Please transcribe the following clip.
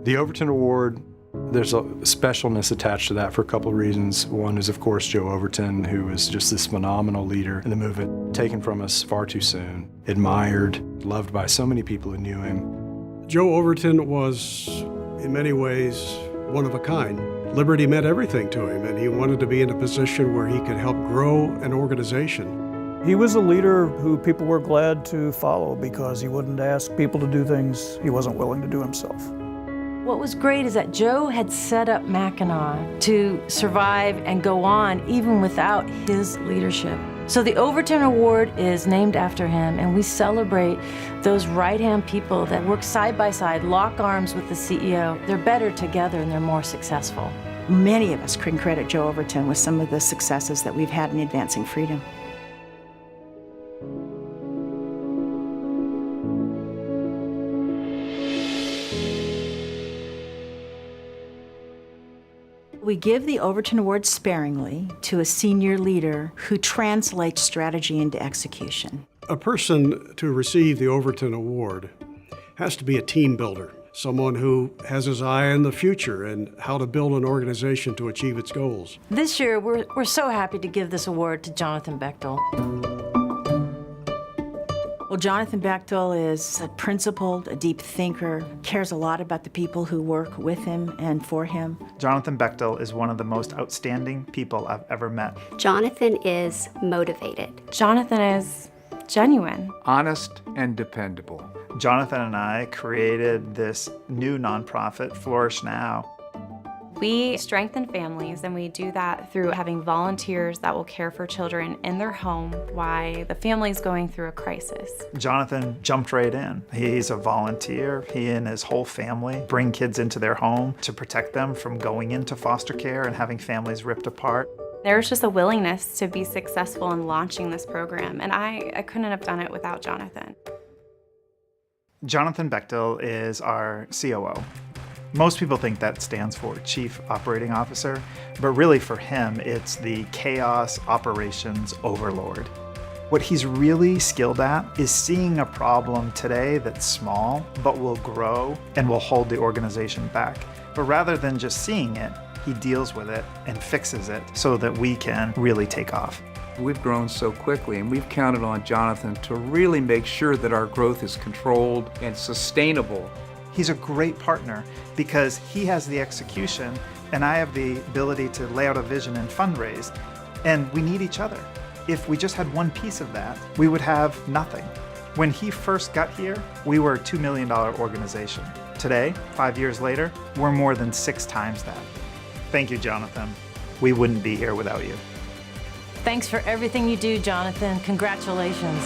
The Overton Award, there's a specialness attached to that for a couple of reasons. One is, of course, Joe Overton, who was just this phenomenal leader in the movement, taken from us far too soon, admired, loved by so many people who knew him. Joe Overton was, in many ways, one of a kind. Liberty meant everything to him, and he wanted to be in a position where he could help grow an organization. He was a leader who people were glad to follow because he wouldn't ask people to do things he wasn't willing to do himself. What was great is that Joe had set up Mackinac to survive and go on even without his leadership. So the Overton Award is named after him, and we celebrate those right-hand people that work side by side, lock arms with the CEO. They're better together and they're more successful. Many of us can credit Joe Overton with some of the successes that we've had in advancing freedom. We give the Overton Award sparingly to a senior leader who translates strategy into execution. A person to receive the Overton Award has to be a team builder, someone who has his eye on the future and how to build an organization to achieve its goals. This year, we're so happy to give this award to Jonathan Bechtle. Well, Jonathan Bechtle is a principled, a deep thinker, cares a lot about the people who work with him and for him. Jonathan Bechtle is one of the most outstanding people I've ever met. Jonathan is motivated. Jonathan is genuine. Honest and dependable. Jonathan and I created this new nonprofit, Flourish Now. We strengthen families, and we do that through having volunteers that will care for children in their home while the family's going through a crisis. Jonathan jumped right in. He's a volunteer. He and his whole family bring kids into their home to protect them from going into foster care and having families ripped apart. There's just a willingness to be successful in launching this program, and I couldn't have done it without Jonathan. Jonathan Bechtle is our COO. Most people think that stands for Chief Operating Officer, but really for him, it's the Chaos Operations Overlord. What he's really skilled at is seeing a problem today that's small, but will grow and will hold the organization back. But rather than just seeing it, he deals with it and fixes it so that we can really take off. We've grown so quickly, and we've counted on Jonathan to really make sure that our growth is controlled and sustainable. He's a great partner because he has the execution and I have the ability to lay out a vision and fundraise, and we need each other. If we just had one piece of that, we would have nothing. When he first got here, we were a $2 million organization. Today, 5 years later, we're more than 6 times that. Thank you, Jonathan. We wouldn't be here without you. Thanks for everything you do, Jonathan. Congratulations.